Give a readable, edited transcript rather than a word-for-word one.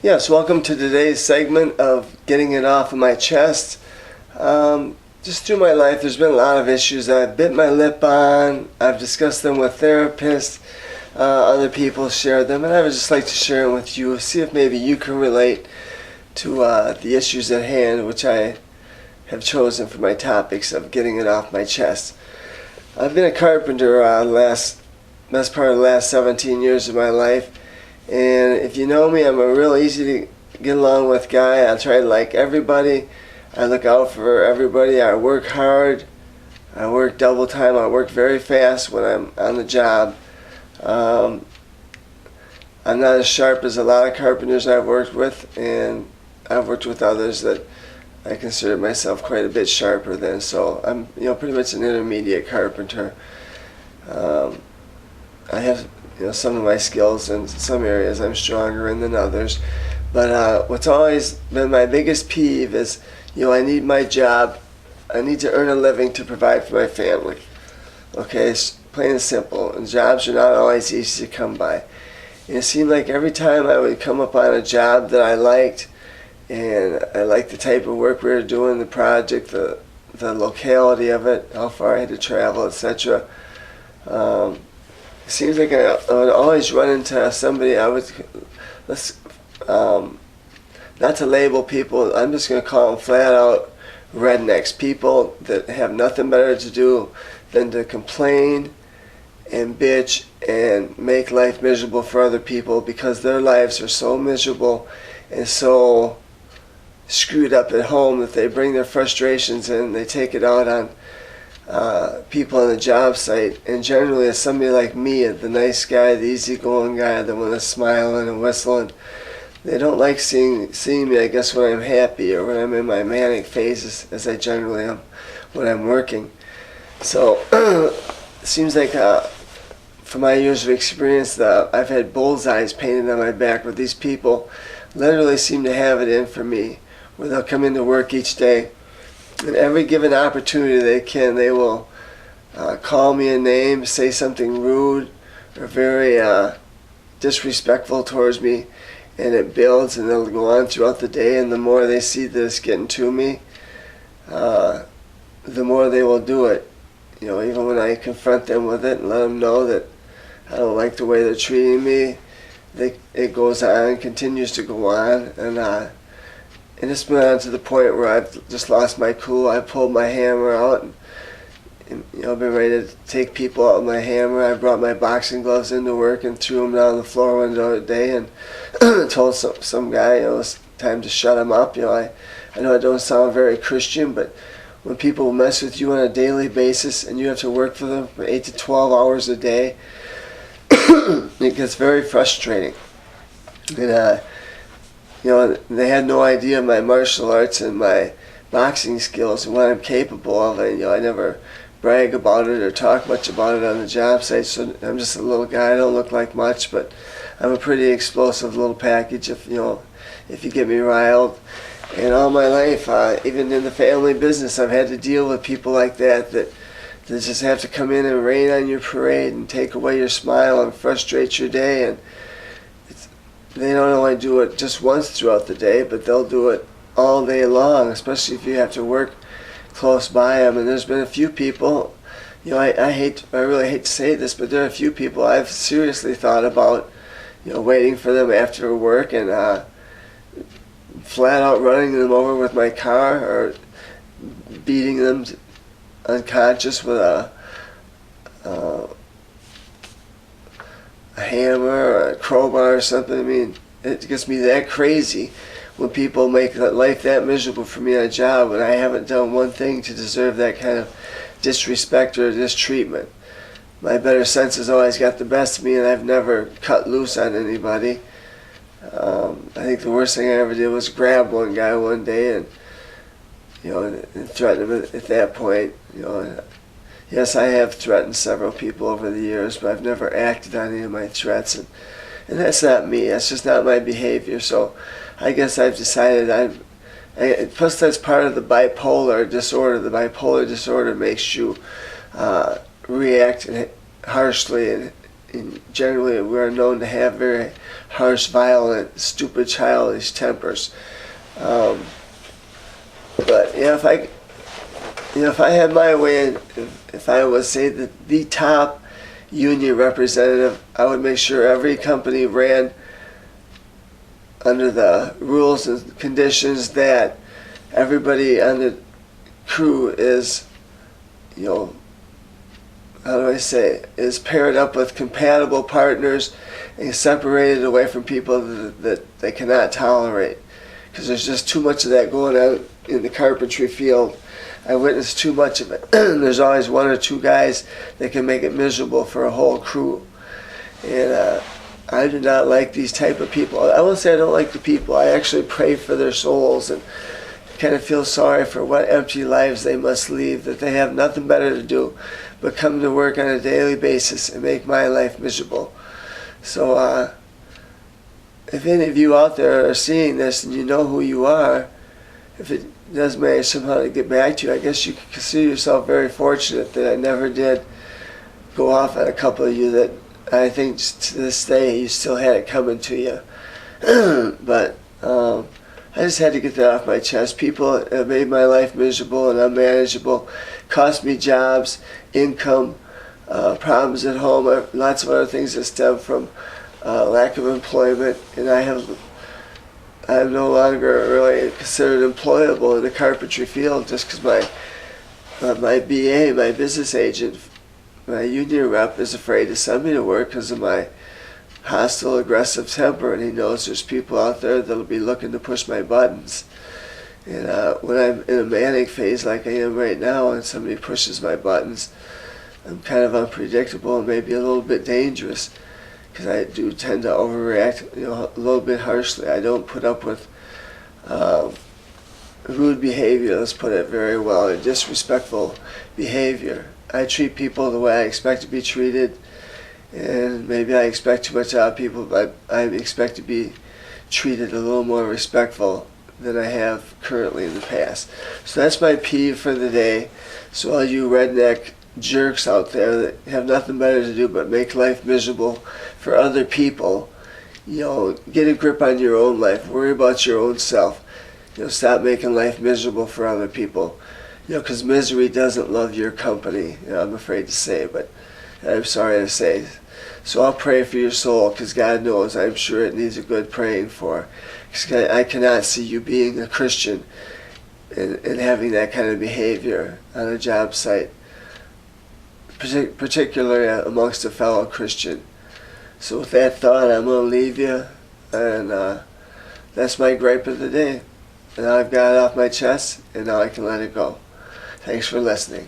Yes, welcome to today's segment of Getting It Off of My Chest. Just through my life, there's been a lot of issues I've bit my lip on. I've discussed them with therapists. Other people share them, and I would just like to share them with you. See if maybe you can relate to the issues at hand, which I have chosen for my topics of getting it off my chest. I've been a carpenter best part of the last 17 years of my life. And if you know me, I'm a real easy to get along with guy. I try to like everybody. I look out for everybody. I work hard. I work double time. I work very fast when I'm on the job. I'm not as sharp as a lot of carpenters I've worked with, and I've worked with others that I consider myself quite a bit sharper than. So I'm, pretty much an intermediate carpenter. I have some of my skills in some areas I'm stronger in than others. But what's always been my biggest peeve is, I need my job. I need to earn a living to provide for my family. Okay, it's plain and simple. And jobs are not always easy to come by. And it seemed like every time I would come up on a job that I liked, and I liked the type of work we were doing, the project, the locality of it, how far I had to travel, etc. It seems like I would always run into somebody not to label people, I'm just going to call them flat out rednecks, people that have nothing better to do than to complain and bitch and make life miserable for other people because their lives are so miserable and so screwed up at home that they bring their frustrations in and they take it out on people on the job site. And generally it's somebody like me, the nice guy, the easygoing guy, the one that's smiling and whistling. They don't like seeing me, I guess, when I'm happy or when I'm in my manic phases, as I generally am when I'm working. So it seems like from my years of experience, I've had bullseyes painted on my back where these people literally seem to have it in for me, where they'll come into work each day, and every given opportunity they will call me a name, say something rude or very disrespectful towards me, and it builds and it'll go on throughout the day, and the more they see this getting to me, the more they will do it. Even when I confront them with it and let them know that I don't like the way they're treating me, it goes on and continues to go on, and it's been on to the point where I've just lost my cool. I pulled my hammer out and I've been ready to take people out with my hammer. I brought my boxing gloves into work and threw them down the floor one day and told some guy it was time to shut him up. I know I don't sound very Christian, but when people mess with you on a daily basis and you have to work for them for 8 to 12 hours a day, it gets very frustrating. And they had no idea my martial arts and my boxing skills and what I'm capable of. And I never brag about it or talk much about it on the job site. So I'm just a little guy. I don't look like much, but I'm a pretty explosive little package if you get me riled. And all my life, even in the family business, I've had to deal with people like that just have to come in and rain on your parade and take away your smile and frustrate your day. And they don't only do it just once throughout the day, but they'll do it all day long, especially if you have to work close by them. And there's been a few people, I really hate to say this, but there are a few people I've seriously thought about, waiting for them after work and flat out running them over with my car or beating them unconscious with a hammer or a crowbar or something. I mean, it gets me that crazy when people make life that miserable for me on a job when I haven't done one thing to deserve that kind of disrespect or mistreatment. My better sense has always got the best of me, and I've never cut loose on anybody. I think the worst thing I ever did was grab one guy one day and threaten him at that point. Yes, I have threatened several people over the years, but I've never acted on any of my threats, and that's not me. That's just not my behavior. So I guess I've decided plus that's part of the bipolar disorder. The bipolar disorder makes you react harshly and And generally, we are known to have very harsh, violent, stupid, childish tempers. But if I had my way, if I was, say, the top union representative, I would make sure every company ran under the rules and conditions that everybody on the crew is, how do I say, is paired up with compatible partners and separated away from people that they cannot tolerate. Because there's just too much of that going on in the carpentry field. I witnessed too much of it. There's always one or two guys that can make it miserable for a whole crew. And I do not like these type of people. I won't say I don't like the people. I actually pray for their souls and kind of feel sorry for what empty lives they must lead, that they have nothing better to do but come to work on a daily basis and make my life miserable. So if any of you out there are seeing this and you know who you are, if it does manage somehow to get back to you, I guess you could consider yourself very fortunate that I never did go off on a couple of you that I think to this day you still had it coming to you. But I just had to get that off my chest. People have made my life miserable and unmanageable, cost me jobs, income, problems at home, lots of other things that stem from lack of employment, and I'm no longer really considered employable in the carpentry field just because my BA, my business agent, my union rep is afraid to send me to work because of my hostile, aggressive temper, and he knows there's people out there that'll be looking to push my buttons. And when I'm in a manic phase like I am right now and somebody pushes my buttons, I'm kind of unpredictable and maybe a little bit dangerous because I do tend to overreact a little bit harshly. I don't put up with rude behavior, let's put it very well, and disrespectful behavior. I treat people the way I expect to be treated, and maybe I expect too much out of people, but I expect to be treated a little more respectful than I have currently in the past. So that's my peeve for the day. So all you redneck jerks out there that have nothing better to do but make life miserable for other people, get a grip on your own life. Worry about your own self. Stop making life miserable for other people. Because misery doesn't love your company. I'm afraid to say, but I'm sorry to say. So I'll pray for your soul, because God knows I'm sure it needs a good praying for. Because I cannot see you being a Christian and having that kind of behavior on a job site, particularly amongst a fellow Christian. So with that thought, I'm going to leave you, and that's my gripe of the day. And now I've got it off my chest, and now I can let it go. Thanks for listening.